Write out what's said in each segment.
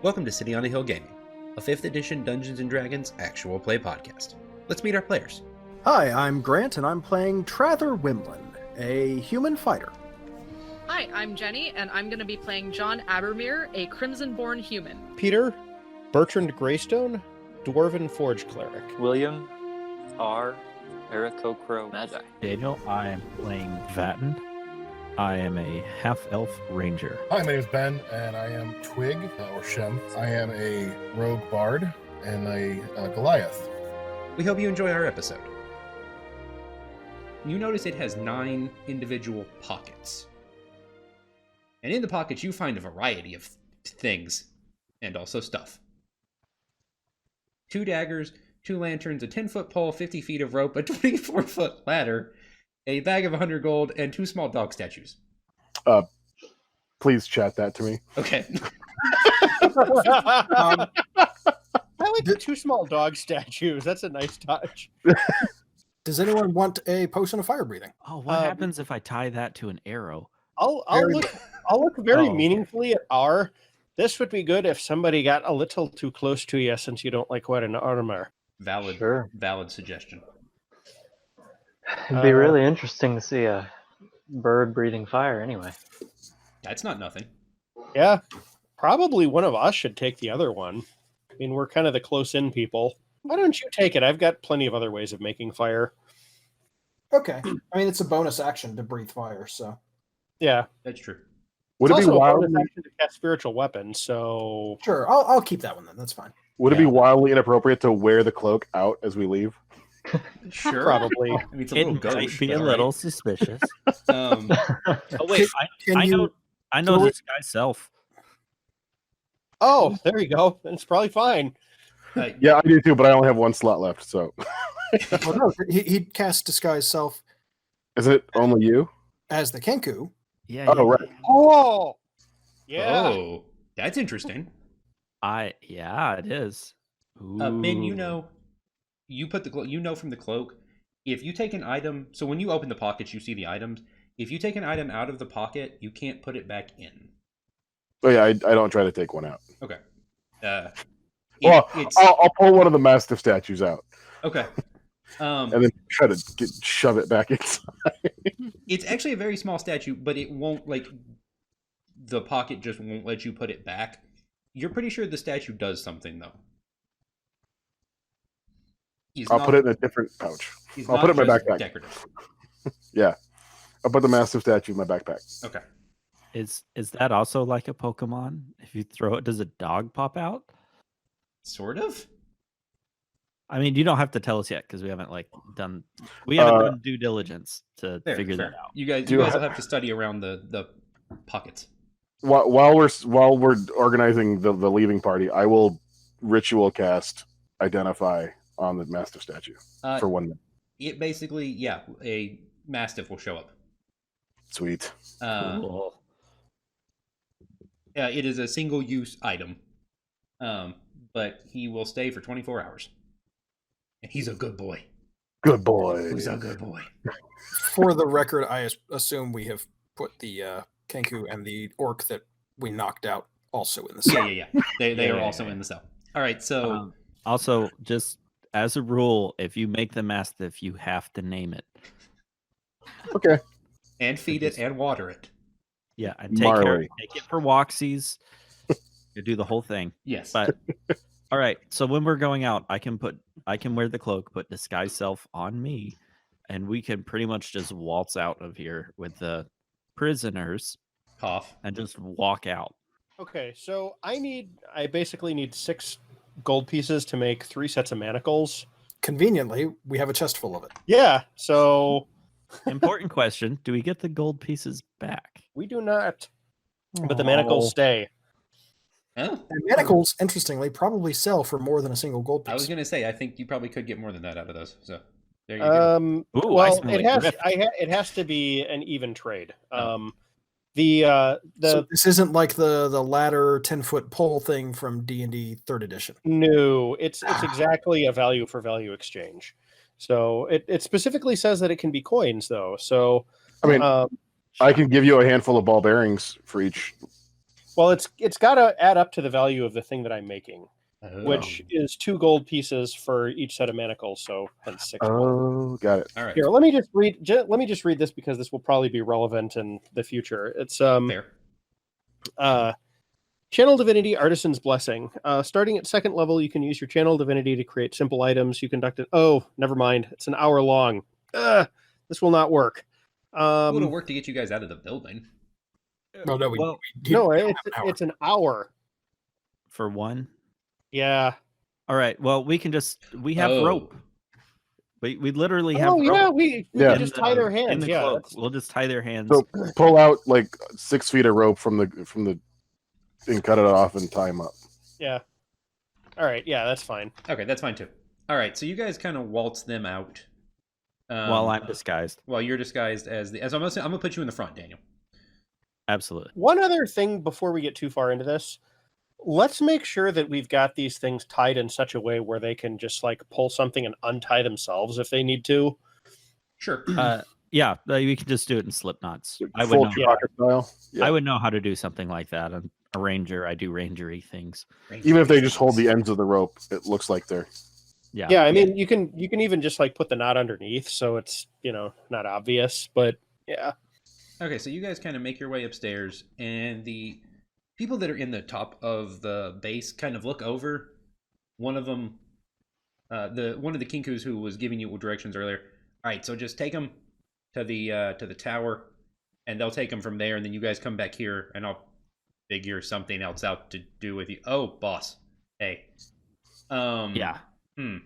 Welcome to City on a Hill Gaming, a 5th edition Dungeons & Dragons actual play podcast. Let's meet our players. Hi, I'm Grant, and I'm playing Trather Wimlin, a human fighter. Hi, I'm Jenny, and I'm going to be playing John Abermere, a Crimson-born human. Peter, Bertrand Greystone, Dwarven Forge Cleric. William R. Aarakocro Magi. Daniel, I am playing Vatten. I am a half-elf ranger. Hi, my name is Ben, and I am Twig, or Shem. I am a rogue bard and a Goliath. We hope you enjoy our episode. You notice it has 9 individual pockets. And in the pockets you find a variety of things, and also stuff. 2 daggers, 2 lanterns, a 10-foot pole, 50 feet of rope, a 24-foot ladder, a bag of 100 gold, and 2 small dog statues. Please chat that to me. Okay. I like the 2 small dog statues. That's a nice touch. Does anyone want a potion of fire breathing? Oh, what happens if I tie that to an arrow? I'll look very meaningfully at R. This would be good if somebody got a little too close to you since you don't like wearing armor. Valid suggestion. It'd be really interesting to see a bird breathing fire anyway. That's not nothing. Yeah, probably one of us should take the other one. I mean, we're kind of the close-in people. Why don't you take it? I've got plenty of other ways of making fire. Okay. I mean, it's a bonus action to breathe fire, so. Yeah. That's true. Would it be also a wildly bonus action to cast spiritual weapons, so... Sure, I'll keep that one then. That's fine. Would it be wildly inappropriate to wear the cloak out as we leave? Sure. Probably. I mean, it's a little It might gauche. be a but little alright. suspicious. Oh, wait, I know this guy's self. Oh, there you go. It's probably fine. Yeah, I do too, but I only have 1 slot left, so... Oh, no, he'd cast Disguise Self Is it only you? as the Kenku. Yeah. Oh, right. Oh! Yeah. Oh, that's interesting. It is. Ben, you Ooh. know, you put the from the cloak, if you take an item, so when you open the pockets, you see the items. If you take an item out of the pocket, you can't put it back in. Oh, yeah, I don't try to take one out. Okay. Well, I'll pull one of the Mastiff statues out. Okay. And then try to shove it back inside. It's actually a very small statue, but it won't, the pocket just won't let you put it back. You're pretty sure the statue does something, though. I'll put it in a different pouch. I'll put it in my backpack. Decorative. Yeah. I'll put the Mastiff statue in my backpack. Okay. Is that also like a Pokemon? If you throw it, does a dog pop out? Sort of. I mean, you don't have to tell us yet because we haven't done due diligence to figure that out. You guys will have to study around the pockets. While we're organizing the leaving party, I will ritual cast Identify on the Mastiff statue for 1 minute. It basically, a Mastiff will show up. Sweet. Cool. It is a single-use item, but he will stay for 24 hours. And he's a good boy. Good boy. He's a good boy. For the record, I assume we have put the Kenku and the orc that we knocked out also in the cell. Yeah. They are also in the cell. All right, so... also, just as a rule, if you make the Mastiff, you have to name it. Okay. And feed it and water it. Yeah, and take it for walksies. You do the whole thing. Yes. But all right, so when we're going out, I can wear the cloak, put Disguise Self on me, and we can pretty much just waltz out of here with the prisoners. Cough. And just walk out. Okay, so I basically need 6 gold pieces to make 3 sets of manacles. Conveniently, we have a chest full of it. Yeah, so... Important question. Do we get the gold pieces back? We do not. But the manacles stay. Oh. And manacles, interestingly, probably sell for more than a single gold piece. I was going to say, I think you probably could get more than that out of those. So there you go. Ooh, well, it has to be an even trade. Oh. So this isn't like the ladder 10-foot pole thing from D&D 3rd edition. No, it's exactly a value for value exchange. So it specifically says that it can be coins, though. So I mean, I can give you a handful of ball bearings for each Well, it's got to add up to the value of the thing that I'm making, Oh. which is 2 gold pieces for each set of manacles. So hence 6 gold. Oh, got it. All right. Here, let me just read. Let me just read this because this will probably be relevant in the future. It's Fair. Channel Divinity Artisan's Blessing. Starting at 2nd level, you can use your Channel Divinity to create simple items. You conduct it. Oh, never mind. It's an hour long. This will not work. It would have worked to get you guys out of the building. Well, no, Well, No, don't have an hour. it's an hour. for one. Yeah. All right. Well, we have Oh. rope. We literally have Oh rope. yeah, we Yeah. can just tie their hands. in the Yeah. cloak. that's- We'll just tie their hands. So pull out like 6 feet of rope from the and cut it off and tie them up. Yeah. All right. Yeah, that's fine. Okay, that's fine too. All right, so you guys kind of waltz them out. while I'm disguised. While you're disguised as I'm gonna put you in the front, Daniel. Absolutely. One other thing before we get too far into this, let's make sure that we've got these things tied in such a way where they can just like pull something and untie themselves if they need to. Sure. Yeah, we can just do it in slip knots. I would Full know. Chewbacca style. Yeah. I would know how to do something like that. I'm a ranger. I do rangery things. Even if they just hold the ends of the rope, it looks like they're. Yeah. Yeah, I mean you can even just like put the knot underneath so it's, not obvious, but yeah. Okay, so you guys kind of make your way upstairs, and the people that are in the top of the base kind of look over. One of them, one of the Kinkus who was giving you directions earlier. All right, so just take them to the tower, and they'll take them from there, and then you guys come back here, and I'll figure something else out to do with you. Oh, boss. Hey. Yeah. So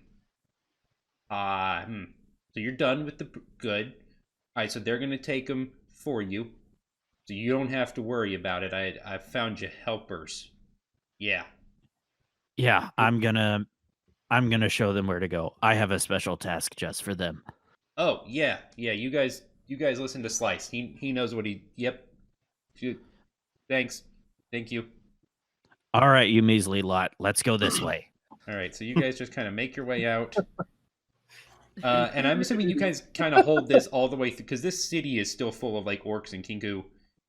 you're done with the good. All right, so they're gonna take them for you, so you don't have to worry about it. I found you helpers. Yeah. Yeah. I'm gonna show them where to go. I have a special task just for them. Oh yeah. You guys listen to Slice. He knows what he. Yep. Thanks. Thank you. All right, you measly lot. Let's go this way. All right, so you guys just kind of make your way out. And I'm assuming you guys kind of hold this all the way through, because this city is still full of like orcs and Kinku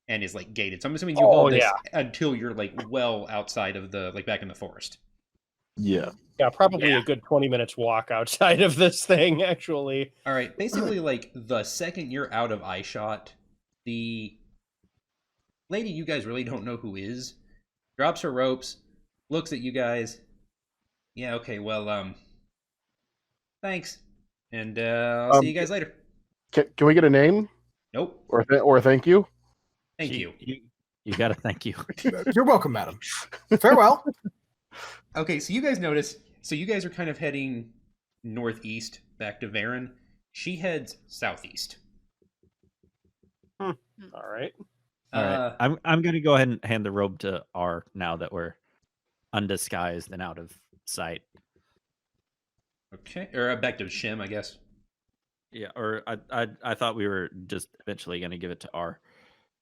and is like gated. So I'm assuming you hold this until you're like well outside of the back in the forest. Yeah. Yeah, probably a good 20 minutes walk outside of this thing, actually. All right, basically like the second you're out of eye shot, the lady you guys really don't know who is drops her ropes, looks at you guys. Yeah, okay, well, thanks. And I'll see you guys later. Can we get a name Nope. or thank you? Thank you. You got to thank you. You're welcome, madam. Farewell. Okay, so you guys notice. So you guys are kind of heading northeast back to Varen. She heads southeast. All right. All right. I'm going to go ahead and hand the robe to R now that we're undisguised and out of sight. Okay, or back to Shim, I guess. Yeah, or I thought we were just eventually going to give it to R,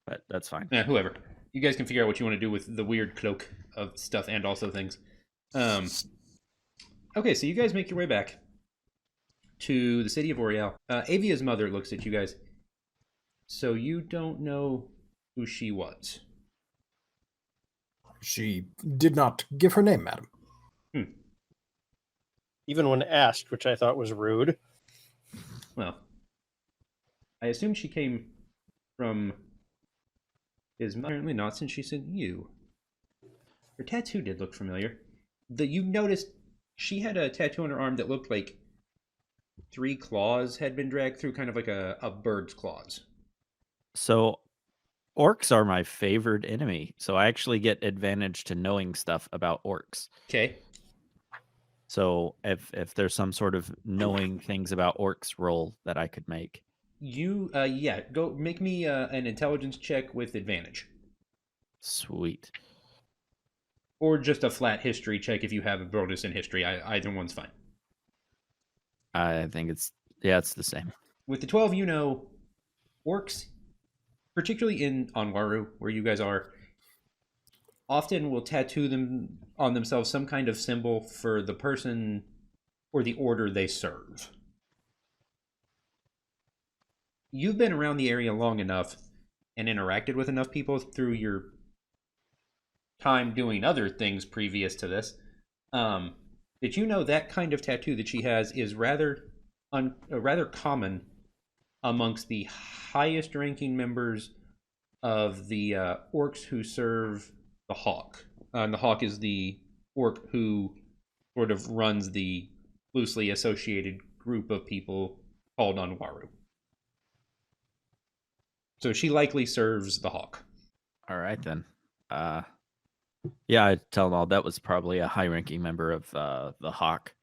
but that's fine. Yeah, whoever. You guys can figure out what you want to do with the weird cloak of stuff and also things. Okay, so you guys make your way back to the city of Oriel. Avia's mother looks at you guys. So you don't know who she was? She did not give her name, madam. Even when asked, which I thought was rude. Well, I assume she came from his mother. Apparently not, since she said you. Her tattoo did look familiar. You noticed she had a tattoo on her arm that looked like 3 claws had been dragged through, kind of like a bird's claws. So orcs are my favored enemy, so I actually get advantage to knowing stuff about orcs. Okay. So if there's some sort of knowing things about orcs roll that I could make. You, go make me an intelligence check with advantage. Sweet. Or just a flat history check if you have a bonus in history. Either one's fine. I think it's the same. With the 12, you know, orcs, particularly in Anwaru, where you guys are, often will tattoo them on themselves some kind of symbol for the person or the order they serve. You've been around the area long enough and interacted with enough people through your time doing other things previous to this, did you know that kind of tattoo that she has is rather common amongst the highest ranking members of the orcs who serve the Hawk. And the Hawk is the orc who sort of runs the loosely associated group of people called on Waru. So she likely serves the Hawk. All right then. Yeah, I tell them all that was probably a high-ranking member of the Hawk,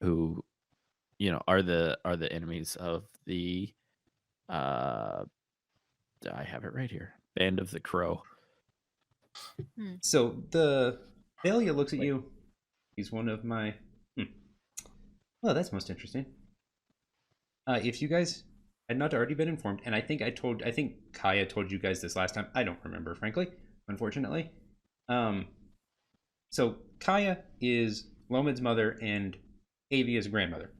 who, are the enemies of the. I have it right here. Band of the Crow. So the Thalia looks at you. He's one of my. Well, that's most interesting. If you guys had not already been informed, and I think Kaya told you guys this last time. I don't remember, frankly, unfortunately. So Kaya is Lomid's mother and Avia's grandmother.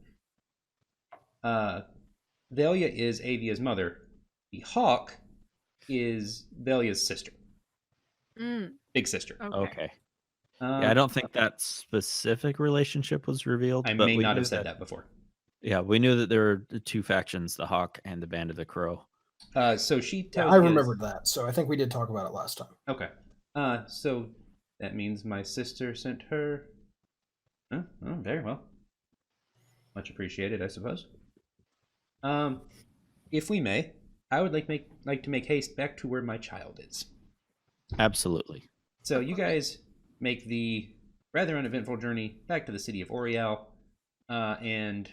Thalia is Avia's mother. The Hawk is Thalia's sister. Big sister. Okay. Yeah, I don't think that specific relationship was revealed. I but may we not knew have said that before. Yeah, we knew that there were the two factions, the Hawk and the Band of the Crow. So she tells I remembered that, so I think we did talk about it last time. Okay. So that means my sister sent her. Oh, very well. Much appreciated, I suppose. If we may, I would like to make haste back to where my child is. Absolutely. So you guys make the rather uneventful journey back to the city of Oriel, and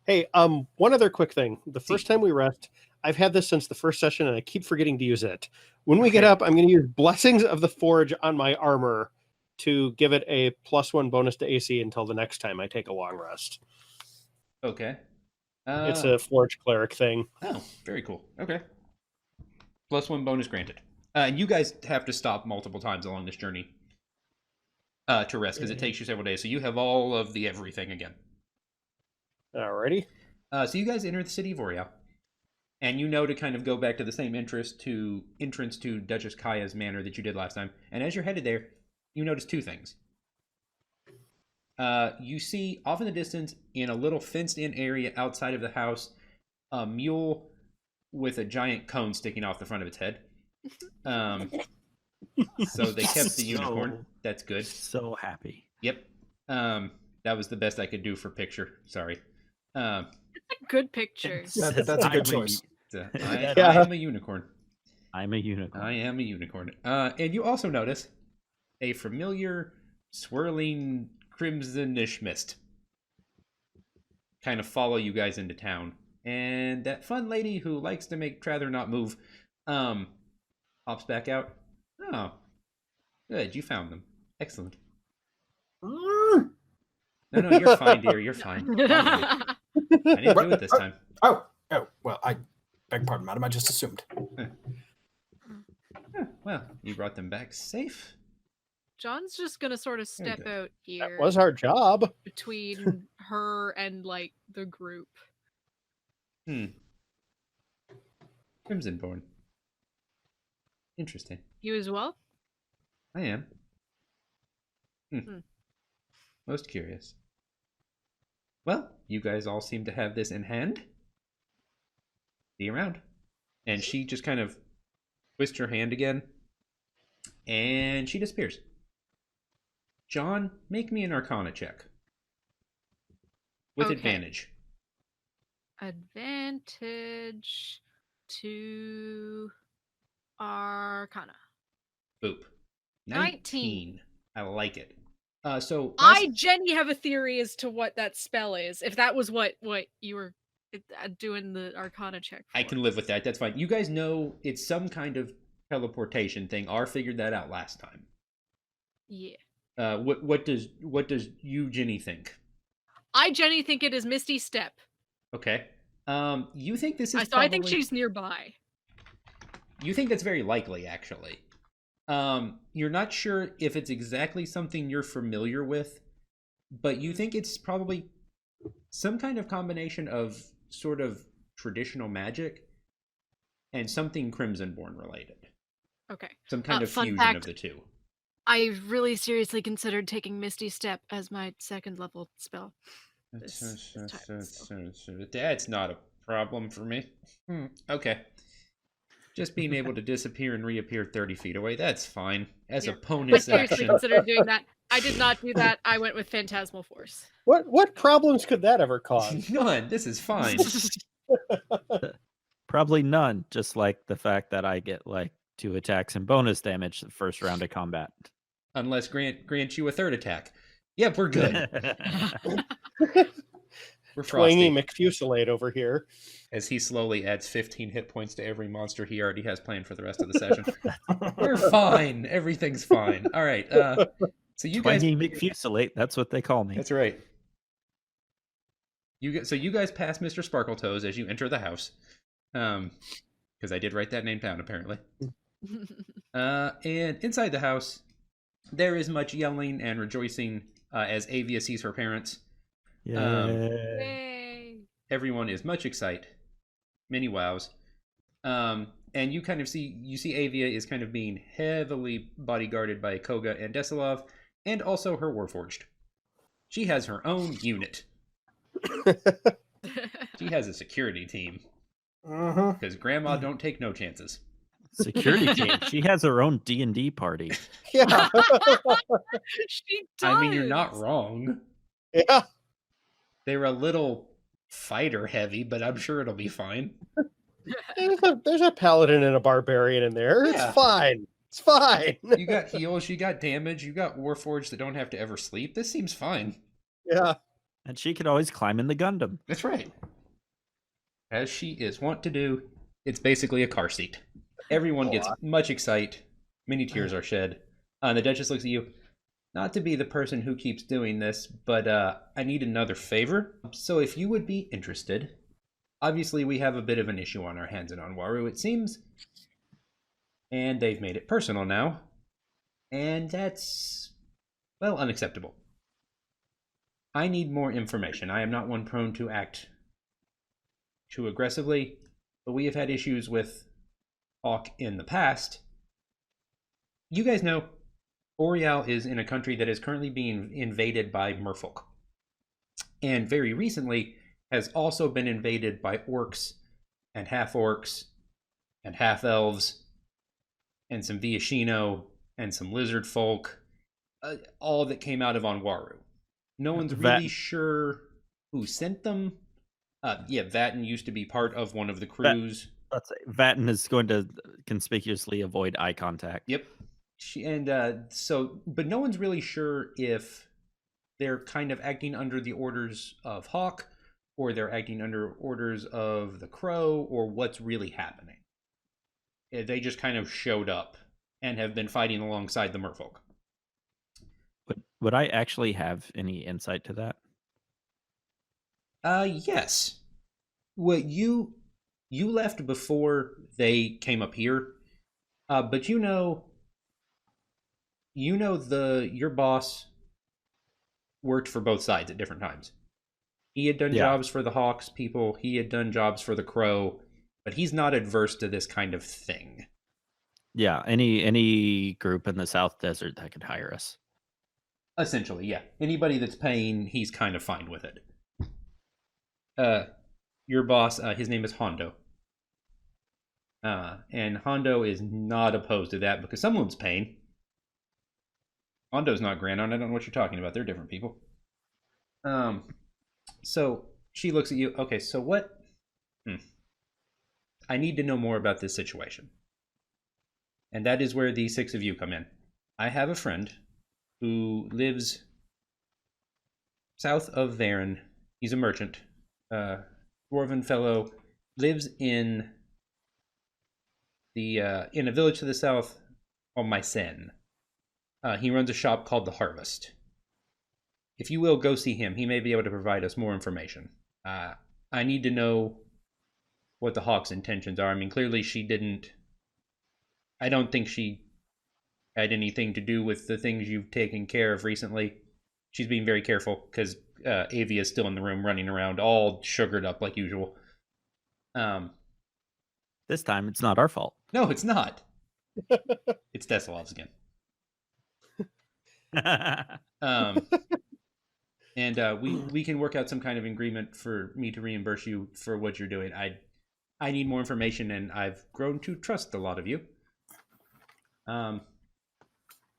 Hey, one other quick thing. The first time we rest, I've had this since the first session, and I keep forgetting to use it. When we get up, I'm going to use Blessings of the Forge on my armor to give it a +1 bonus to AC until the next time I take a long rest. Okay. It's a Forge Cleric thing. Oh, very cool. Okay. +1 bonus granted. And you guys have to stop multiple times along this journey to rest, because it takes you several days. So you have all of the everything again. Alrighty. So you guys enter the city of Oriel, and to kind of go back to the same entrance to Duchess Kaya's manor that you did last time. And as you're headed there, you notice two things. You see off in the distance, in a little fenced-in area outside of the house, a mule with a giant cone sticking off the front of its head. So they kept the unicorn. That's good. So happy. Yep. That was the best I could do for picture. Sorry. It's a good picture. That's a good choice. I am a unicorn. I'm a unicorn. I am a unicorn. And you also notice a familiar swirling crimsonish mist kind of follow you guys into town. And that fun lady who likes to make Trather not move pops back out. Oh, good. You found them. Excellent. No, you're fine, dear. You're fine. I didn't do it this time. Oh, well, I beg pardon, madam. I just assumed. Well, you brought them back safe. John's just gonna sort of step out here That was our job. between her and the group. Crimsonborn. Interesting. You as well? I am. Most curious. Well, you guys all seem to have this in hand. See you around. And she just kind of twists her hand again, and she disappears. John, make me an Arcana check. With Okay. advantage. Advantage to Arcana. Boop. 19. I like it. So Jenny, have a theory as to what that spell is. If that was what you were doing the Arcana check for. I can live with that. That's fine. You guys know it's some kind of teleportation thing. R figured that out last time. Yeah. What does you, Jenny, think? I, Jenny, think it is Misty Step. Okay. You think this is So I think she's nearby. You think that's very likely, actually. You're not sure if it's exactly something you're familiar with, but you think it's probably some kind of combination of sort of traditional magic and something Crimsonborn related. Okay. Some kind of fun fusion fact, of the two. I really seriously considered taking Misty Step as my second level spell. That's not a problem for me. Okay. Just being able to disappear and reappear 30 feet away, that's fine. As a I bonus seriously action. considered doing that. I did not do that. I went with Phantasmal Force. What problems could that ever cause? None. This is fine. Probably none. Just like the fact that I get like 2 attacks and bonus damage the first round of combat. Unless grants you a third attack. Yep, we're good. We're Twangy frosty. McFusillade over here. As he slowly adds 15 hit points to every monster he already has planned for the rest of the session. We're fine. Everything's fine. All right. So you guys. Twangy McFusillate. That's what they call me. That's right. You guys pass Mr. Sparkletoes as you enter the house, because I did write that name down apparently. And inside the house, there is much yelling and rejoicing as Avia sees her parents. Yay. Everyone is much excited. Many wows. And you kind of see Avia is kind of being heavily bodyguarded by Koga and Desilov, and also her Warforged. She has her own unit. She has a security team. Because Grandma don't take no chances. Security team. She has her own D&D party. Yeah. She does. I mean, you're not wrong. Yeah. They were a little fighter heavy, but I'm sure it'll be fine. There's a paladin and a barbarian in there. Yeah. It's fine. It's fine. You got heals, you got damage, you got Warforged that don't have to ever sleep. This seems fine. Yeah. And she could always climb in the Gundam. That's right. As she is wont to do, it's basically a car seat. Everyone gets much excited. Many tears are shed. The Duchess looks at you. Not to be the person who keeps doing this, but I need another favor. So if you would be interested, obviously we have a bit of an issue on our hands in Anwaru, it seems. And they've made it personal now. And that's, well, unacceptable. I need more information. I am not one prone to act too aggressively, but we have had issues with Hawk in the past. You guys know Boreal is in a country that is currently being invaded by merfolk. And very recently has also been invaded by orcs and half-orcs and half-elves and some Viashino and some lizard folk, all that came out of Anwaru. No one's really sure who sent them. Vatten used to be part of one of the crews. Let's say Vatten is going to conspicuously avoid eye contact. Yep. But no one's really sure if they're kind of acting under the orders of Hawk, or they're acting under orders of the Crow, or what's really happening. They just kind of showed up and have been fighting alongside the merfolk. Would I actually have any insight to that? Yes. Well, you left before they came up here, but your boss worked for both sides at different times. He had done jobs for the Hawks people. He had done jobs for the Crow, but he's not adverse to this kind of thing. Yeah, any group in the South Desert that could hire us. Essentially, yeah. Anybody that's paying, he's kind of fine with it. Your boss, his name is Hondo. And Hondo is not opposed to that because someone's paying. Hondo's not Granon. I don't know what you're talking about. They're different people. So she looks at you. Okay, so what? I need to know more about this situation. And that is where the 6 of you come in. I have a friend who lives south of Varen. He's a merchant. Dwarven fellow, lives in a village to the south on Mycen. He runs a shop called The Harvest. If you will, go see him. He may be able to provide us more information. I need to know what the Hawk's intentions are. I mean, clearly she didn't... I don't think she had anything to do with the things you've taken care of recently. She's being very careful, because Avia is still in the room running around, all sugared up like usual. This time, it's not our fault. No, it's not. It's Desilov's again. Um, and we can work out some kind of agreement for me to reimburse you for what you're doing. I need more information, and I've grown to trust a lot of you. Can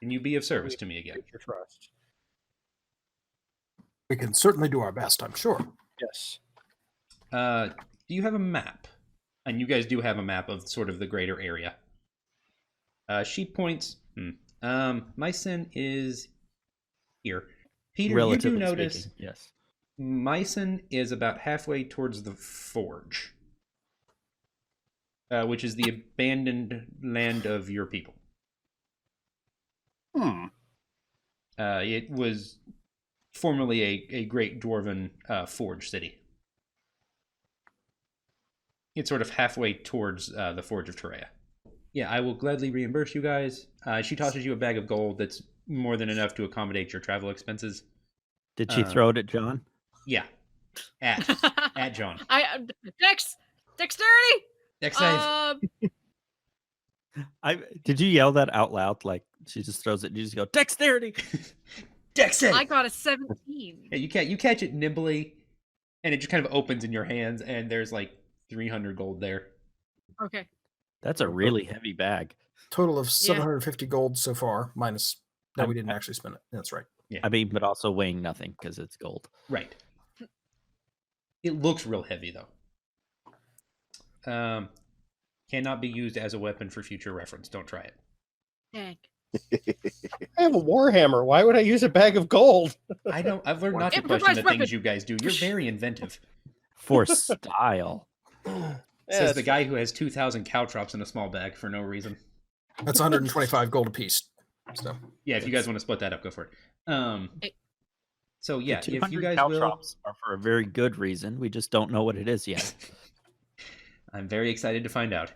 you be of service to me again? Your trust. We can certainly do our best, I'm sure. Yes. Do you have a map? And you guys do have a map of sort of the greater area. She points. Myson is here. Peter, you do Relatively notice speaking, yes. Myson is about halfway towards the forge, which is the abandoned land of your people. It was formerly a great dwarven forge city. It's sort of halfway towards the Forge of Terea. Yeah, I will gladly reimburse you guys. She tosses you a bag of gold that's more than enough to accommodate your travel expenses. Did she throw it at John? Yeah, at John. Dexterity. Next save. Did you yell that out loud? Like she just throws it and you just go, Dexterity! Dex save. I got a 17. Yeah, you catch it nimbly, and it just kind of opens in your hands, and there's like 300 gold there. Okay. That's a really heavy bag. Total of 750 gold so far, minus that we didn't actually spend it. That's right. Yeah. I mean, but also weighing nothing because it's gold. Right. It looks real heavy though. Cannot be used as a weapon for future reference. Don't try it. Dang. I have a warhammer. Why would I use a bag of gold? I've learned not to Improvised question the weapon. things you guys do. You're very inventive. For style. Says the guy who has 2,000 caltrops in a small bag for no reason. That's 125 gold apiece. So Yeah, if you guys want to split that up, go for it. So yeah, The if you 200 guys will, caltrops are for a very good reason. We just don't know what it is yet. I'm very excited to find out.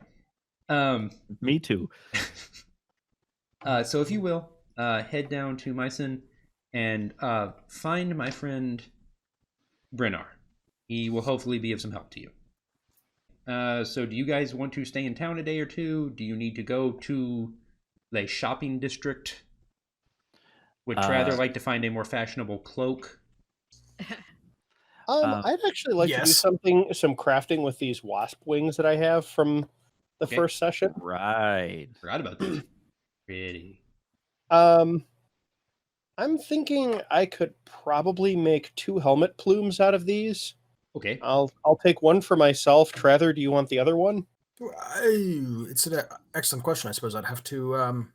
Me too. So if you will, head down to Myson and find my friend Brennar. He will hopefully be of some help to you. So do you guys want to stay in town a day or two? Do you need to go to the shopping district? Would rather like to find a more fashionable cloak. I'd actually like to do some crafting with these wasp wings that I have from the first session. Right. Forgot about this. Pretty. I'm thinking I could probably make 2 helmet plumes out of these. Okay. I'll take one for myself. Trather, do you want the other one? it's an excellent question. I suppose I'd have to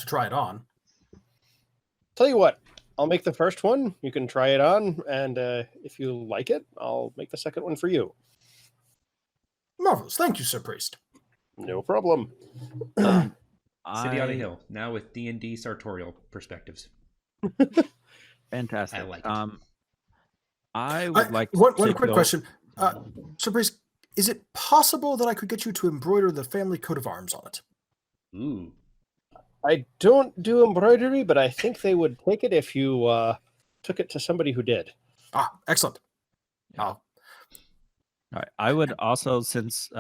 try it on. Tell you what, I'll make the first one. You can try it on, and if you like it, I'll make the second one for you. Marvelous. Thank you, Sir Priest. No problem. City on a hill, now with D&D sartorial perspectives. Fantastic. I like it. I would like one quick question. Sir Priest, is it possible that I could get you to embroider the family coat of arms on it? Ooh. I don't do embroidery, but I think they would take it if you took it to somebody who did. Ah, excellent. All right. I would also, since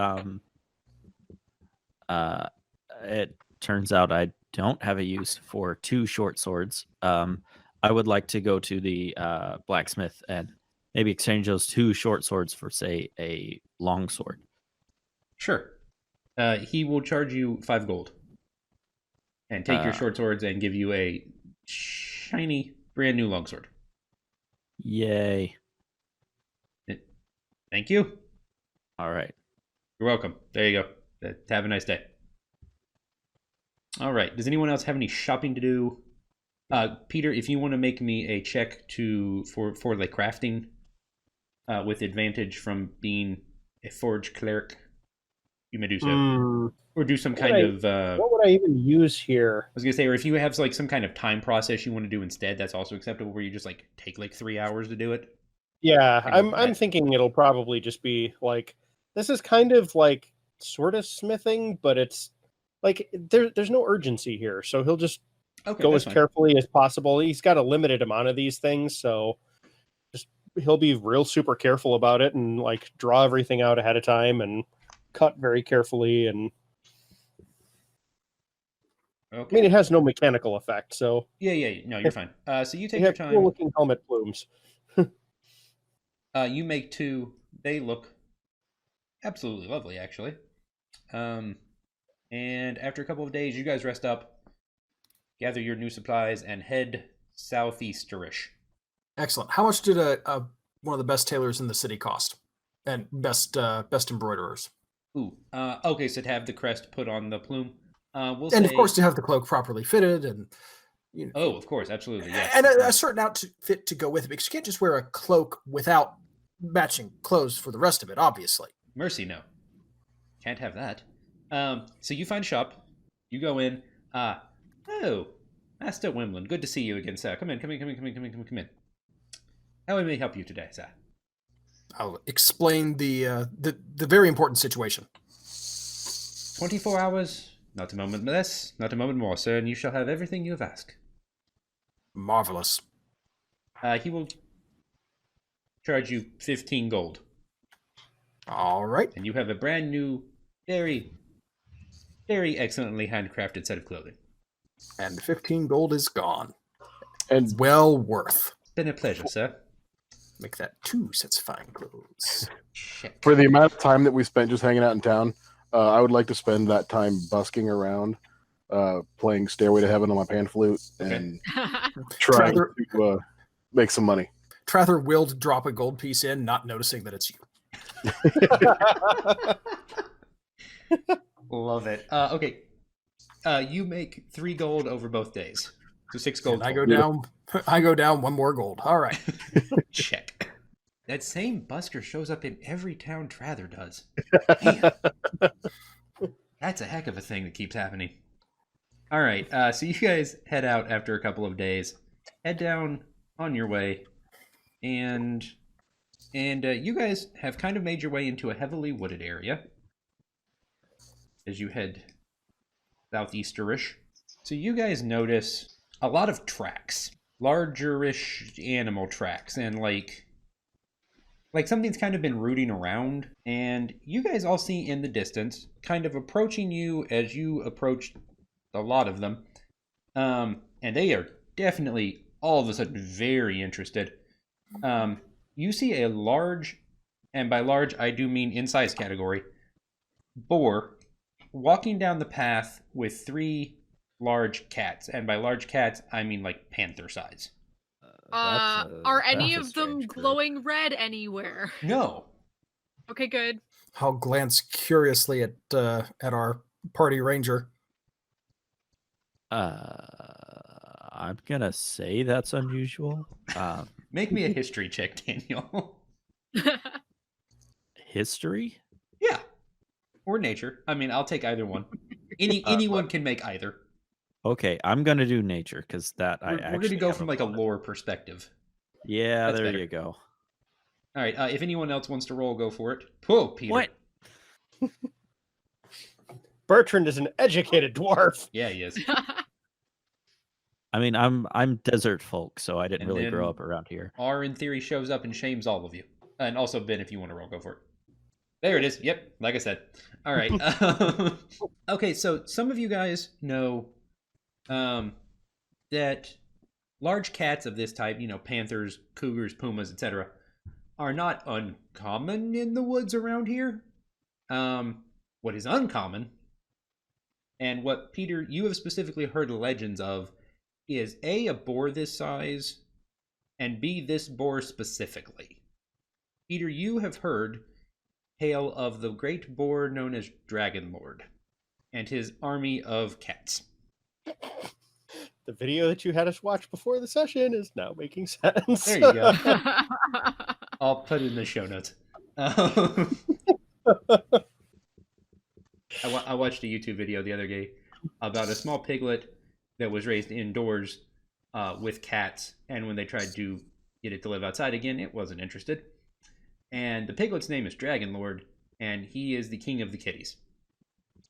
it turns out I don't have a use for 2 short swords, I would like to go to the blacksmith and maybe exchange those 2 short swords for, say, a long sword. Sure. He will charge you 5 gold. And take your short swords and give you a shiny, brand new longsword. Yay. Thank you. All right. You're welcome. There you go. Have a nice day. All right. Does anyone else have any shopping to do? Peter, if you want to make me a check for the crafting with advantage from being a forge cleric, you may do so. Or do some kind of... what would I even use here? I was going to say, or if you have like some kind of time process you want to do instead, that's also acceptable, where you just like take like 3 hours to do it. Yeah, I'm thinking it'll probably just be like, this is kind of like sort of smithing, but it's like there's no urgency here, so he'll just go as carefully as possible. He's got a limited amount of these things, so just he'll be real super careful about it and like draw everything out ahead of time and cut very carefully. And Okay. I mean, it has no mechanical effect, so Yeah. No, you're fine. So you take they your have time. cool-looking helmet plumes. You make 2. They look absolutely lovely, actually. And after a couple of days, you guys rest up, gather your new supplies, and head southeasterish. Excellent. How much did one of the best tailors in the city cost? And best embroiderers? Ooh. Okay, so to have the crest put on the plume. We'll And say. of course, to have the cloak properly fitted, and Oh, of course, absolutely, yes. and a certain outfit to go with it, because you can't just wear a cloak without matching clothes for the rest of it. Obviously. Mercy, no. Can't have that. So you find a shop. You go in. Oh, Master Wimlin, good to see you again, sir. Come in. How may I help you today, sir? I'll explain the very important situation. 24 hours, not a moment less, not a moment more, sir, and you shall have everything you have asked. Marvelous. He will charge you 15 gold, All right. and you have a brand new, very, very excellently handcrafted set of clothing. And 15 gold is gone. And Well worth. It's been a pleasure, sir. Make that 2 sets of fine clothes. Check. for the amount of time that we spent just hanging out in town, I would like to spend that time busking around, playing Stairway to Heaven on my pan flute, and trying Rather- to make some money. Trather will drop a gold piece in, not noticing that it's you. Love it. Okay. You make 3 gold over both days. So 6 gold. And I go total. down. I go down 1 more gold. All right. Check. That same busker shows up in every town Trather does. Man. That's a heck of a thing that keeps happening. All right. So you guys head out after a couple of days. Head down on your way. And you guys have kind of made your way into a heavily wooded area as you head southeasterish. So you guys notice a lot of tracks, largerish animal tracks, and like something's kind of been rooting around. And you guys all see in the distance, kind of approaching you as you approach a lot of them. And they are definitely all of a sudden very interested. You see a large, and by large I do mean in size category, boar walking down the path with 3 large cats, and by large cats I mean like panther size. Are any that's a of them strange group. glowing red anywhere? No. Okay, good. I'll glance curiously at our party ranger. I'm gonna say that's unusual. Make me a history check, Daniel. History? Yeah. Or nature. I mean, I'll take either one. Anyone can make either. Okay, I'm gonna do nature because that We're going to go from like a lore perspective. Yeah, That's there better. you go. All right. If anyone else wants to roll, go for it. Whoa, Peter. What? Bertrand is an educated dwarf. Yeah, he is. I mean, I'm desert folk, so I didn't And really grow then- up around here. R in theory shows up and shames all of you. And also Ben, if you want to roll, go for it. There it is. Yep, like I said. All right. Okay, so some of you guys know that large cats of this type, panthers, cougars, pumas, etc., are not uncommon in the woods around here. What is uncommon, and what Peter, you have specifically heard legends of, is A, a boar this size, and B, this boar specifically. Peter, you have heard tale of the great boar known as Dragonlord and his army of cats. The video that you had us watch before the session is now making sense. There you go. I'll put it in the show notes. I watched a YouTube video the other day about a small piglet that was raised indoors with cats, and when they tried to get it to live outside again, it wasn't interested. And the piglet's name is Dragonlord, and he is the king of the kitties.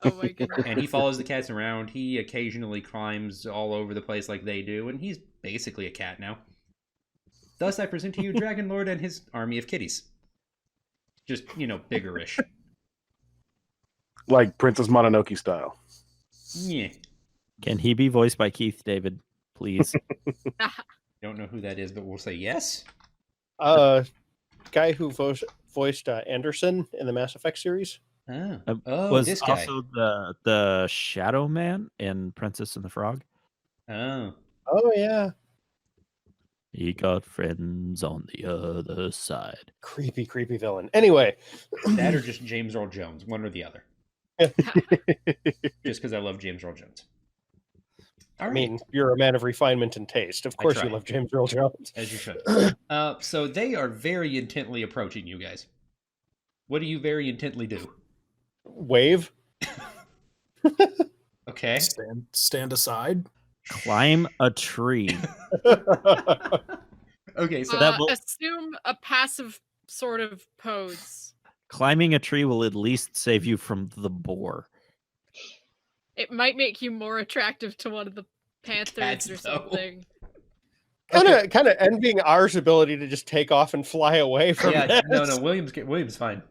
Oh my goodness. And he follows the cats around. He occasionally climbs all over the place like they do, and he's basically a cat now. Thus, I present to you Dragonlord and his army of kitties. Just, biggerish. Like Princess Mononoke style. Yeah. Can he be voiced by Keith David, please? Don't know who that is, but we'll say yes. Guy who voiced Anderson in the Mass Effect series. Oh, this guy. Also the Shadow Man in Princess and the Frog. Oh. Oh yeah. He got friends on the other side. Creepy villain. Anyway. That or just James Earl Jones, one or the other. Just because I love James Earl Jones. All right. I mean, you're a man of refinement and taste. Of course you love James Earl Jones. As you should. So they are very intently approaching you guys. What do you very intently do? Wave. Okay. Stand aside. Climb a tree. Okay, so assume a passive sort of pose. Climbing a tree will at least save you from the boar. It might make you more attractive to one of the panthers Cats, or though. something. Kind of envying ours ability to just take off and fly away from yeah, this. no, William's fine.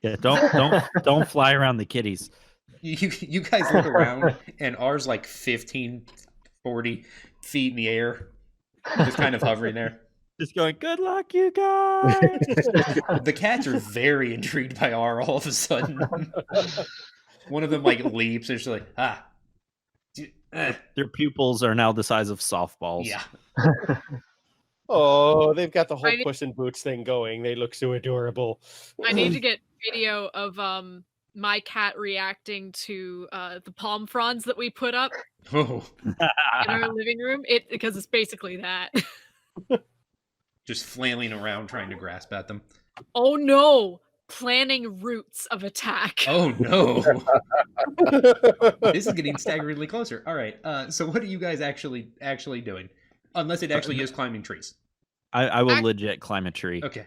Yeah, don't fly around the kitties. You guys look around and ours like 15, 40 feet in the air, just kind of hovering there. Just going, good luck, you guys. The cats are very intrigued by R all of a sudden. One of them like leaps and it's like, Their pupils are now the size of softballs. Yeah. Oh, they've got the whole I need- Puss in Boots thing going. They look so adorable. I need to get video of my cat reacting to the palm fronds that we put up Oh, in our living room. Because it's basically that. just flailing around trying to grasp at them. Oh no! Planning routes of attack. Oh no. This is getting staggeringly closer. All right. So what are you guys actually doing? Unless it actually is climbing trees. I will legit climb a tree. Okay.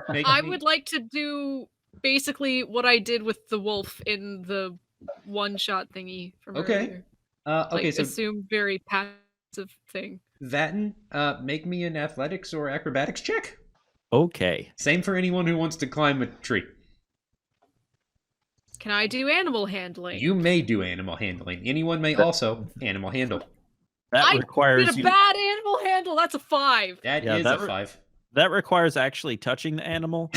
I would like to do basically what I did with the wolf in the one-shot thingy from Okay. earlier. Okay, so assume very passive thing. Vatten, make me an athletics or acrobatics check. Okay. Same for anyone who wants to climb a tree. Can I do animal handling? You may do animal handling. Anyone may also animal handle. That requires did a bad animal handle. That's a 5. That is a 5. That requires actually touching the animal.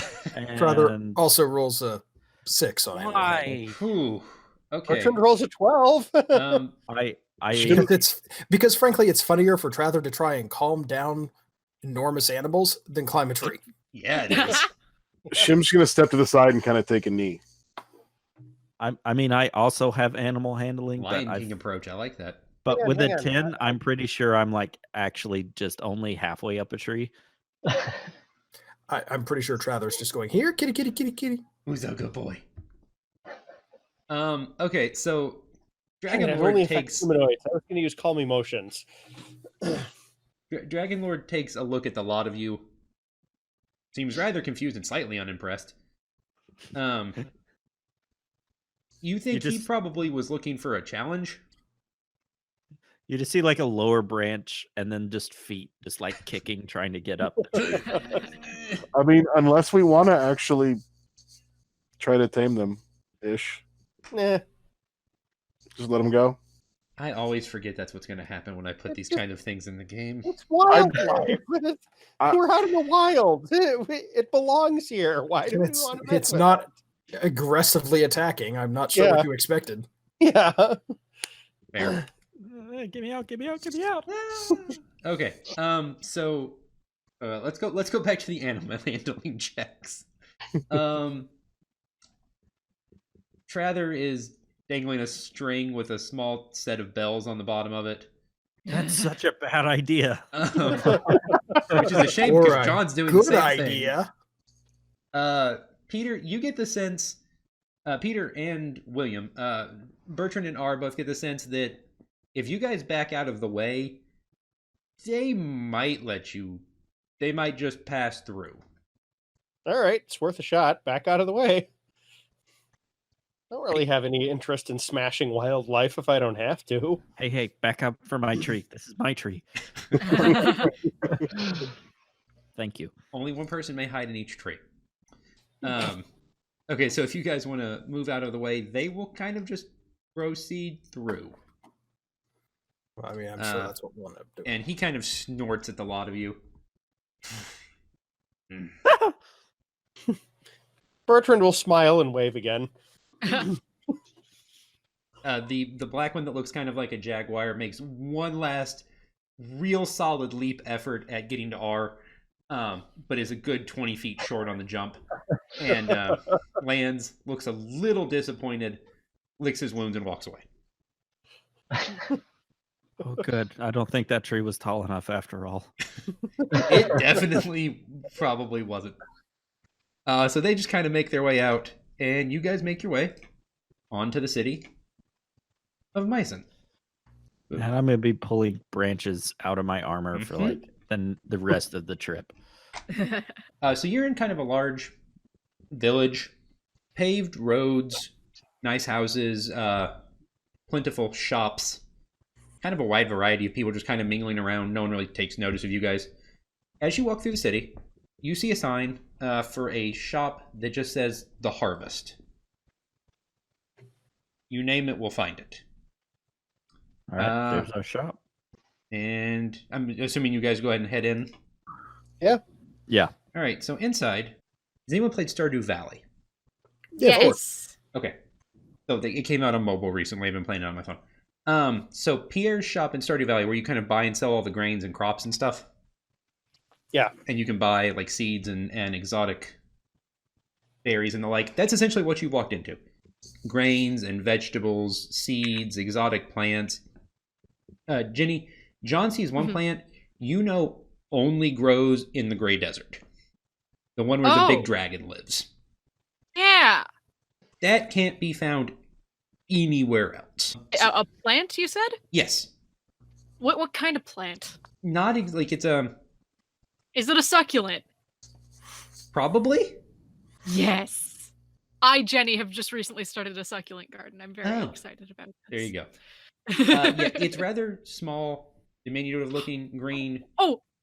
Brother also rolls a 6 on animal handling. Why? Ooh. Okay. Bertrand rolls a 12. Because frankly, it's funnier for Trather to try and calm down enormous animals than climb a tree. Yeah, it is. Shim's gonna step to the side and kind of take a knee. I mean, I also have animal handling, Lion but King approach. I like that. But Yeah, with hang a on. 10, I'm pretty sure I'm like actually just only halfway up a tree. I'm pretty sure Trather's just going, here, kitty, kitty, kitty, kitty. Who's a good boy? Okay, so Dang it, it only Dragonlord affects takes humanoids. I was going to use Calm Emotions. Dragonlord takes a look at the lot of you. Seems rather confused and slightly unimpressed. You think he probably was looking for a challenge? You just see like a lower branch and then just feet just like kicking, trying to get up. I mean, unless we want to actually try to tame them, ish. Nah. Just let them go. I always forget that's what's going to happen when I put these kind of things in the game. It's wildlife. We're out in the wild. It belongs here. Why do we want to mess It's with not aggressively attacking. I'm not sure what you expected. it? Yeah. Fair. Get me out, get me out, get me out. Okay. So let's go back to the animal handling checks. Trather is dangling a string with a small set of bells on the bottom of it. That's such a bad idea. Which is a shame because John's doing the same idea. thing. Peter, you get the sense, Peter and William, Bertrand and R both get the sense that if you guys back out of the way, they might just pass through. All right, it's worth a shot. Back out of the way. I don't really have any interest in smashing wildlife if I don't have to. Hey, back up for my tree. This is my tree. Thank you. Only one person may hide in each tree. Okay, so if you guys want to move out of the way, they will kind of just proceed through. Well, I mean, I'm sure that's what we'll end up doing. And he kind of snorts at the lot of you. Bertrand will smile and wave again. The black one that looks kind of like a jaguar makes one last real solid leap effort at getting to R, but is a good 20 feet short on the jump, and lands, looks a little disappointed, licks his wounds, and walks away. Oh, good. I don't think that tree was tall enough after all. It definitely probably wasn't. So they just kind of make their way out, and you guys make your way onto the city of Myson. And I'm going to be pulling branches out of my armor for like then the rest of the trip. So you're in kind of a large village, paved roads, nice houses, plentiful shops, kind of a wide variety of people just kind of mingling around. No one really takes notice of you guys. As you walk through the city, you see a sign for a shop that just says The Harvest. You name it, we'll find it. All right, there's our shop. And I'm assuming you guys go ahead and head in. Yeah. All right, so inside, has anyone played Stardew Valley? Yeah, of course. Okay. So it came out on mobile recently. I've been playing it on my phone. So Pierre's shop in Stardew Valley, where you kind of buy and sell all the grains and crops and stuff. Yeah. And you can buy like seeds and exotic berries and the like. That's essentially what you walked into. Grains and vegetables, seeds, exotic plants. Jenny, John sees one plant you know only grows in the Gray Desert. The one where the big dragon lives. Yeah. That can't be found anywhere else. A plant, you said? Yes. What kind of plant? Not like it's a... Is it a succulent? Probably? Yes. I, Jenny, have just recently started a succulent garden. I'm very excited about this. There you go. Yeah, it's rather small, diminutive looking, green.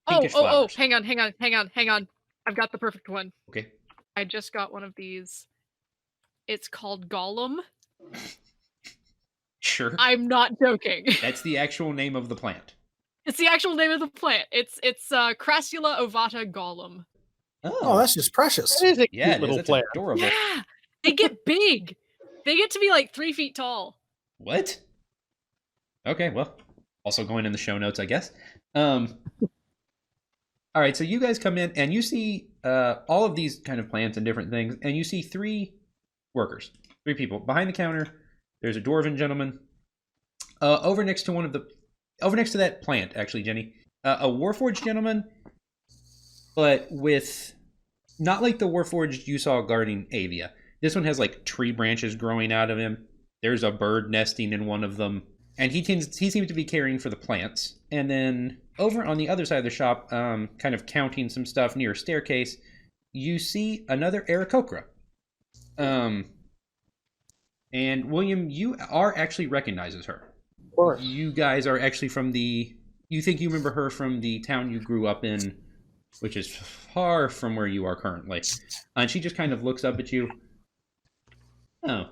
Pinkish flowers. Hang on. I've got the perfect one. Okay. I just got one of these. It's called Gollum. Sure. I'm not joking. That's the actual name of the plant. It's the actual name of the plant. It's Crassula ovata Gollum. Oh, that's just precious. That is a cute little plant. Adorable. Yeah, they get big. They get to be like 3 feet tall. What? Okay, well, also going in the show notes, I guess. All right, so you guys come in and you see all of these kind of plants and different things, and you see 3 workers, 3 people behind the counter. There's a dwarven gentleman. Over next to that plant, actually, Jenny, a warforged gentleman, but with not like the warforged you saw guarding Avia. This one has like tree branches growing out of him. There's a bird nesting in one of them, and he seems to be caring for the plants. And then over on the other side of the shop, kind of counting some stuff near a staircase, you see another Aarakocra. And William, you are actually recognizes her. Of course. You guys are actually from you think you remember her from the town you grew up in, which is far from where you are currently. And she just kind of looks up at you. Oh.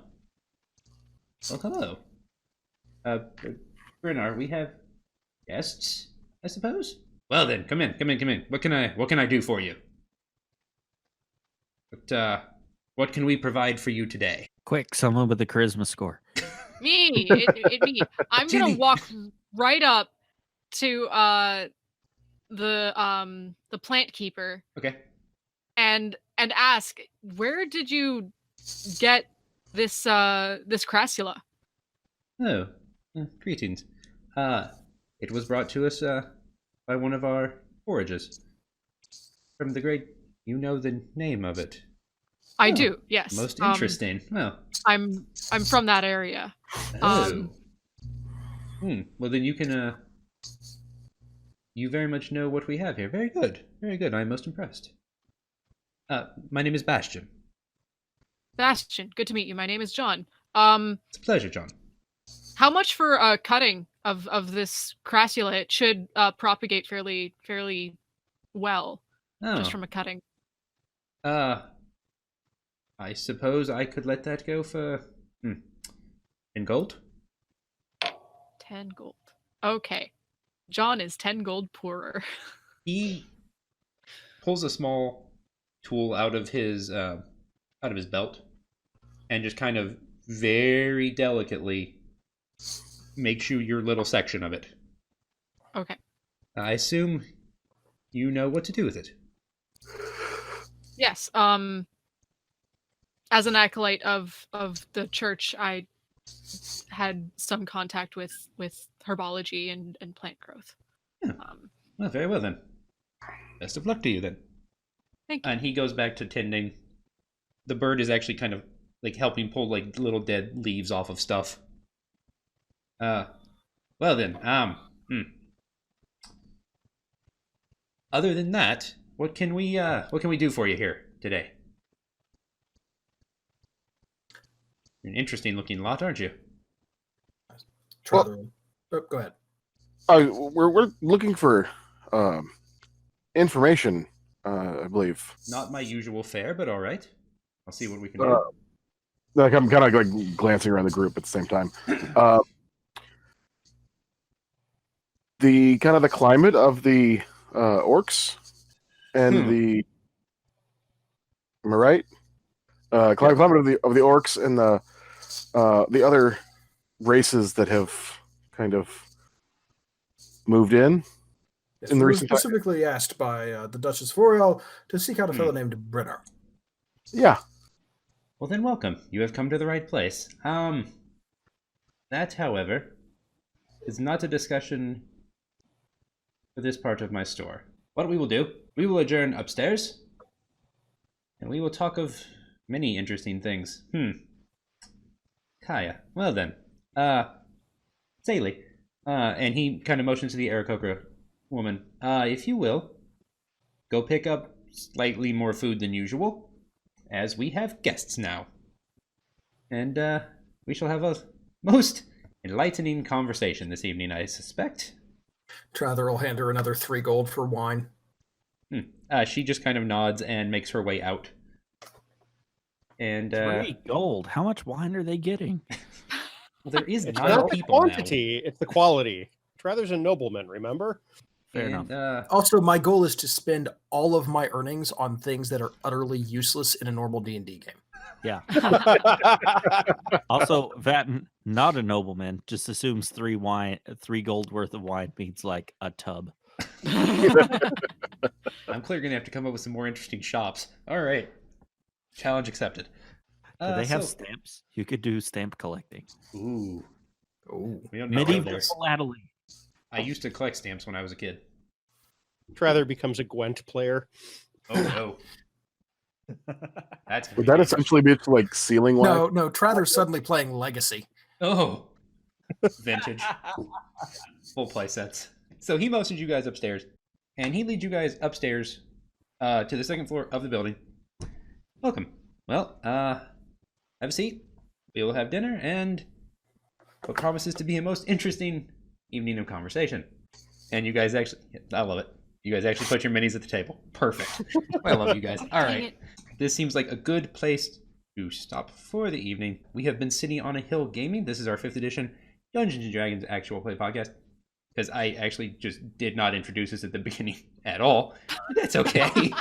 Well, hello. Bernard, we have guests, I suppose? Well then, come in. What can I do for you? What can we provide for you today? Quick, someone with a charisma score. Me. Me. I'm gonna walk right up to the plant keeper. Okay. And ask, where did you get this crassula? Oh, greetings. It was brought to us by one of our forages from the great. You know the name of it. I do. Yes. Most interesting. Well, I'm from that area. Oh. Well, then you can. You very much know what we have here. Very good. Very good. I'm most impressed. My name is Bastion. Bastion, good to meet you. My name is John. It's a pleasure, John. How much for cutting of this crassula? It should propagate fairly well, just from a cutting. I suppose I could let that go for 10 gold. 10 gold. Okay. John is 10 gold poorer. He pulls a small tool out of his belt and just kind of very delicately makes you your little section of it. Okay. I assume you know what to do with it. Yes. As an acolyte of the church, I had some contact with herbology and plant growth. Yeah. Well, very well then. Best of luck to you then. Thank you. And he goes back to tending. The bird is actually kind of like helping pull like little dead leaves off of stuff. Well then, Other than that, what can we do for you here today? You're an interesting looking lot, aren't you? Go ahead. We're looking for information, I believe. Not my usual fare, but all right. I'll see what we can do. Like I'm kind of like glancing around the group at the same time. The kind of the climate of the orcs and the, am I right? Climate of the orcs and the other races that have kind of moved in. Yes, In the we were recent time. specifically asked by the Duchess of Oriel to seek out a fellow named Brenner. Yeah. Well then, welcome. You have come to the right place. That, however, is not a discussion for this part of my store. What we will do, we will adjourn upstairs, and we will talk of many interesting things. Kaya. Well then, Saley. And he kind of motions to the Aarakocra woman. If you will, go pick up slightly more food than usual, as we have guests now. And, we shall have a most enlightening conversation this evening, I suspect. Trather will hand her another 3 gold for wine. She just kind of nods and makes her way out. And 3 gold. How much wine are they getting? Well, there is It's 9 not the people quantity, it's the quality. Trather's a nobleman, remember? now. Fair And, enough. Also, my goal is to spend all of my earnings on things that are utterly useless in a normal D&D game. Yeah. Also, Vatten, not a nobleman, just assumes 3 gold worth of wine means like a tub. I'm clearly going to have to come up with some more interesting shops. All right. Challenge accepted. Do they have stamps? You could do stamp collecting. Ooh. Oh, We don't need to go Medieval there. philately. I used to collect stamps when I was a kid. Trather becomes a Gwent player. Oh, no. That's Would that dangerous. essentially be like sealing wax? no, Trather's suddenly playing Legacy. Oh. Vintage. Full play sets. So he motions you guys upstairs, and he leads you guys upstairs to the 2nd floor of the building. Welcome. Well, have a seat. We will have dinner and what promises to be a most interesting evening of conversation. And you guys actually, I love it. You guys actually put your minis at the table. Perfect. I love you guys. All right. This seems like a good place to stop for the evening. We have been sitting on a hill gaming. This is our 5th edition Dungeons & Dragons actual play podcast. Because I actually just did not introduce this at the beginning at all. That's okay.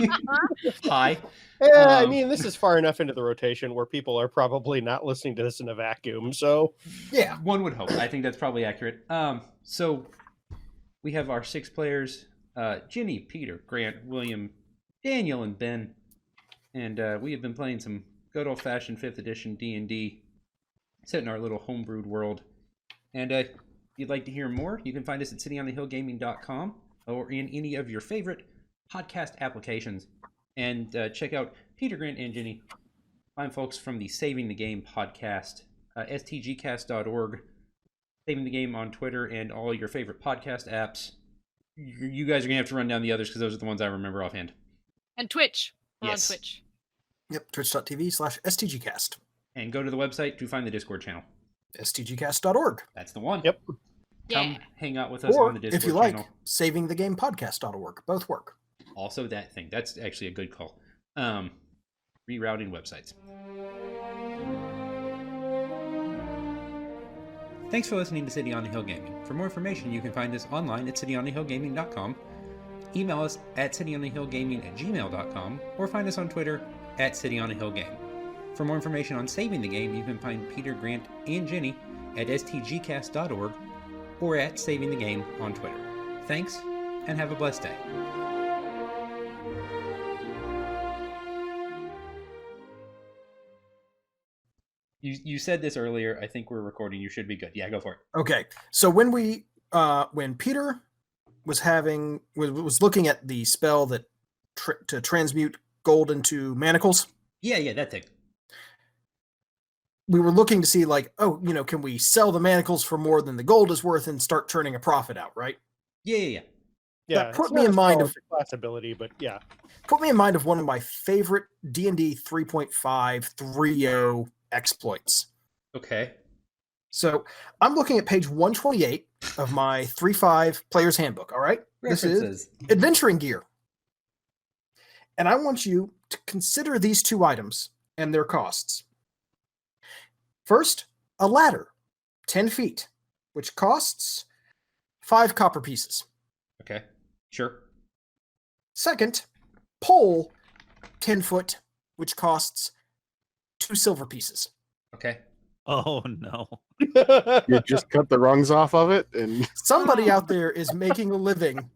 Hi. I mean, this is far enough into the rotation where people are probably not listening to this in a vacuum, so... Yeah. One would hope. I think that's probably accurate. So we have our 6 players, Ginny, Peter, Grant, William, Daniel, and Ben. And we have been playing some good old-fashioned 5th edition D&D set in our little homebrewed world. And if you'd like to hear more, you can find us at cityonthehillgaming.com or in any of your favorite podcast applications. And check out Peter, Grant, and Ginny, fine folks from the Saving the Game podcast, stgcast.org, Saving the Game on Twitter, and all your favorite podcast apps. You guys are going to have to run down the others because those are the ones I remember offhand. And Twitch. We're Yes. on Twitch. Yep, twitch.tv/stgcast. And go to the website to find the Discord channel. stgcast.org. That's the one. Yep. Come Yeah. hang out with us Or, on the Discord if you like, channel. savingthegamepodcast.org. Both work. Also that thing. That's actually a good call. Rerouting websites. Thanks for listening to City on the Hill Gaming. For more information, you can find us online at cityonthehillgaming.com, email us at cityonthehillgaming@gmail.com, or find us on Twitter at cityonthehillgame. For more information on saving the game, you can find Peter, Grant, and Jenny at stgcast.org or at Saving the Game on Twitter. Thanks, and have a blessed day. You said this earlier. I think we're recording. You should be good. Yeah, go for it. Okay. So when Peter was looking at the spell that to transmute gold into manacles. Yeah, that thing. We were looking to see can we sell the manacles for more than the gold is worth and start turning a profit out, right? Yeah. Yeah, put me in mind of class ability, but yeah. Put me in mind of one of my favorite D&D 3.5 3.0 exploits. Okay. So I'm looking at page 128 of my 3.5 Player's Handbook, all right? References. This is adventuring gear. And I want you to consider these two items and their costs. First, a ladder, 10 feet, which costs 5 copper pieces. Okay, sure. Second, pole, 10 foot, which costs 2 silver pieces. Okay. Oh no. You just cut the rungs off of it, and Somebody out there is making a living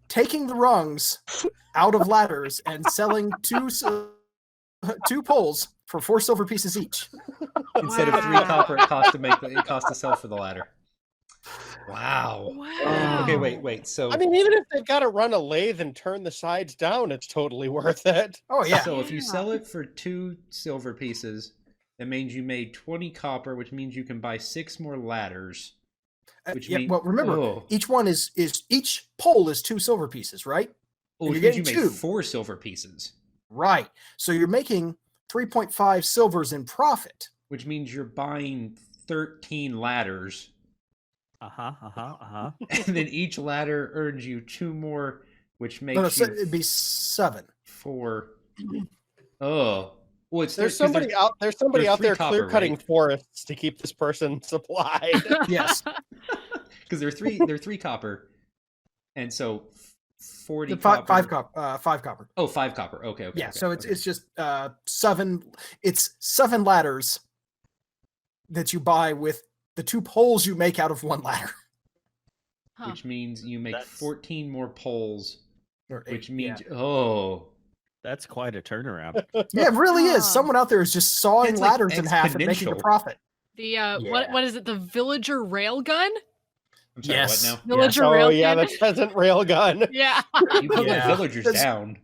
taking the rungs out of ladders and selling 2 poles for 4 silver pieces each. Instead of 3 copper, it costs to sell for the ladder. Wow. Okay, wait. So I mean, even if they've got to run a lathe and turn the sides down, it's totally worth it. Oh yeah. So if you sell it for 2 silver pieces, that means you made 20 copper, which means you can buy 6 more ladders. Well, remember, each one is each pole is 2 silver pieces, right? Oh, you're which means getting you 2. made 4 silver pieces. Right. So you're making 3.5 silvers in profit. Which means you're buying 13 ladders. Uh-huh. And then each ladder earns you 2 more, which makes you it'd be 7. 4. Oh. Well, There's somebody out there clear cutting forests to keep this person supplied. Yes. Because they're 3 copper. And so 40 5 copper. 5 copper. Oh, 5 copper. Okay. Yeah, okay, so it's just 7. It's 7 ladders that you buy with the 2 poles you make out of 1 ladder. Which means you make 14 more poles. Or 8, Which means yeah. That's quite a turnaround. Yeah, it really is. Someone out there is just sawing It's like ladders in half and making a exponential. profit. The what is it? The villager railgun? I'm sorry, Yes. what now? Villager Oh railgun. yeah, the peasant railgun. Yeah. You put Yeah. my villagers That's- down.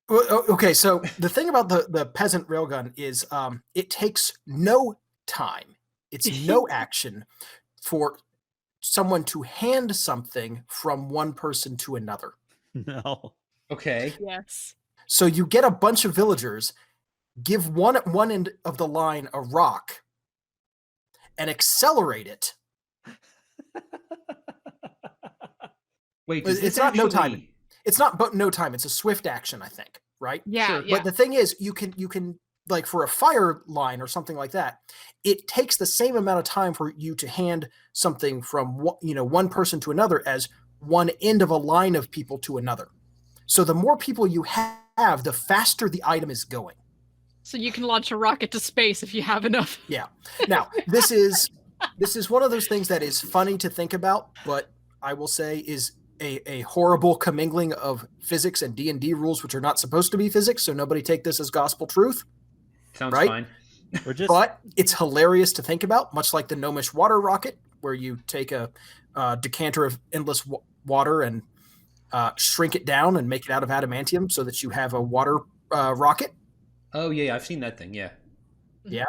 Well, okay, so the thing about the peasant railgun is it takes no time. It's no action for someone to hand something from one person to another. No. Okay. Yes. So you get a bunch of villagers, give one at one end of the line a rock, and accelerate it. Wait, It's not no time. It's not no time. It's a swift action, I think, right? Yeah. Sure, Yeah. But the thing is, you can like for a fire line or something like that, it takes the same amount of time for you to hand something from one person to another as one end of a line of people to another. So the more people you have, the faster the item is going. So you can launch a rocket to space if you have enough. Yeah. Now, this is one of those things that is funny to think about, but I will say is a horrible commingling of physics and D&D rules, which are not supposed to be physics, so nobody take this as gospel truth. Sounds right? fine. We're just But it's hilarious to think about, much like the gnomish water rocket, where you take a decanter of endless water and shrink it down and make it out of adamantium so that you have a water rocket. Oh yeah, I've seen that thing. Yeah. Yeah.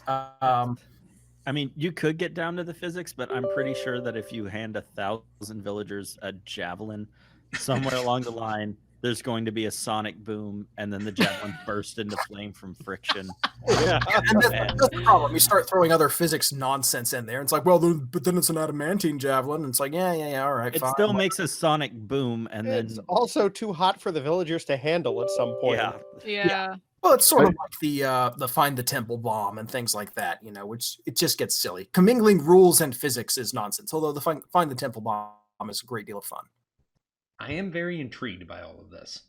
I mean, you could get down to the physics, but I'm pretty sure that if you hand 1,000 villagers a javelin, somewhere along the line, there's going to be a sonic boom, and then the javelin burst into flame from friction. Yeah. And that's the problem. You start throwing other physics nonsense in there. It's like, well, but then it's an adamantine javelin. And it's like, yeah, all right, It fine. still makes a sonic boom, and It's then also too hot for the villagers to handle at some point. yeah, Yeah. Well, it's sort of like the find the temple bomb and things like that, which it just gets silly. Commingling rules and physics is nonsense. Although the find the temple bomb is a great deal of fun. I am very intrigued by all of this.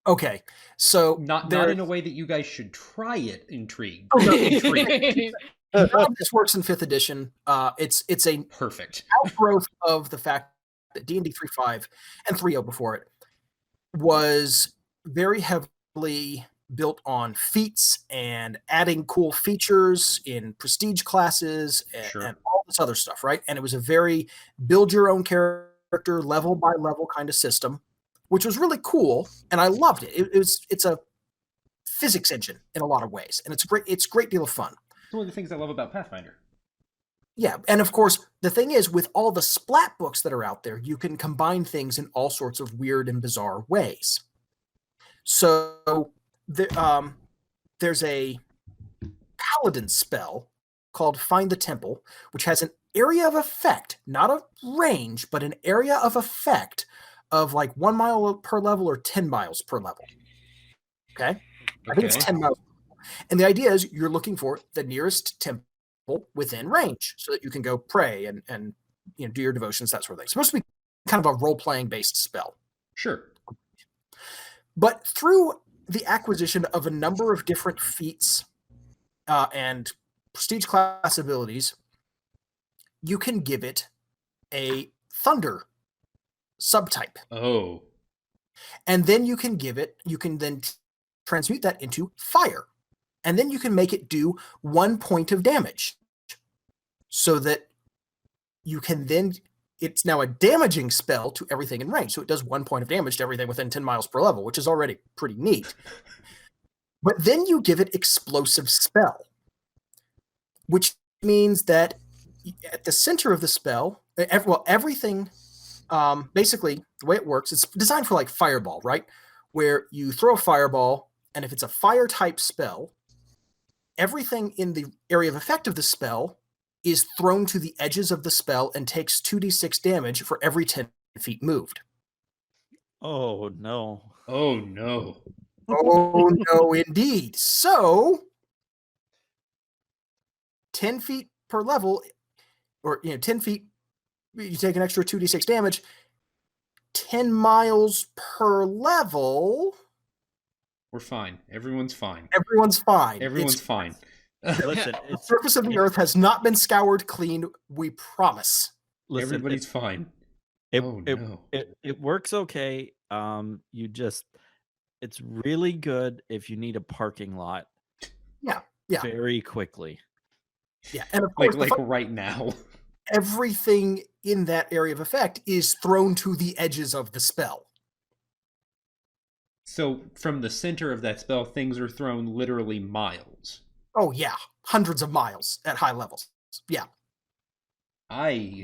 Okay, so not in a way that you guys should try it. Intrigued. Oh, no, intrigued. This works in 5th edition. It's a perfect outgrowth of the fact that D&D 3.5 and 3.0 before it was very heavily built on feats and adding cool features in prestige classes and all this other stuff, right? And it was a very build your own character, level by level kind of system, which was really cool, and I loved it. It's a physics engine in a lot of ways, and it's a great deal of fun. It's one of the things I love about Pathfinder. Yeah, and of course, the thing is, with all the splat books that are out there, you can combine things in all sorts of weird and bizarre ways. So there's a paladin spell called Find the Temple, which has an area of effect, not a range, but an area of effect of like 1 mile per level or 10 miles per level. Okay? I think it's 10 miles. And the idea is you're looking for the nearest temple within range so that you can go pray and do your devotions, that sort of thing. It's supposed to be kind of a role-playing based spell. Sure. But through the acquisition of a number of different feats and prestige class abilities, you can give it a thunder subtype. Oh. And then you can then transmute that into fire. And then you can make it do 1 point of damage. So that you can then, it's now a damaging spell to everything in range. So it does 1 point of damage to everything within 10 miles per level, which is already pretty neat. But then you give it explosive spell, which means that at the center of the spell, everything, basically the way it works, it's designed for like fireball, right? Where you throw a fireball, and if it's a fire type spell, everything in the area of effect of the spell is thrown to the edges of the spell and takes 2d6 damage for every 10 feet moved. Oh, no. Oh, no. Oh, no, indeed. So, 10 feet per level, or 10 feet, you take an extra 2d6 damage. 10 miles per level. We're fine. Everyone's fine. Everyone's fine. Everyone's fine. Listen, the surface of the earth has not been scoured clean. We promise. Listen, everybody's fine. It works okay. It's really good if you need a parking lot. Yeah. Very quickly. Yeah, and of course, like right now. Everything in that area of effect is thrown to the edges of the spell. So from the center of that spell, things are thrown literally miles. Oh yeah, hundreds of miles at high levels. Yeah. I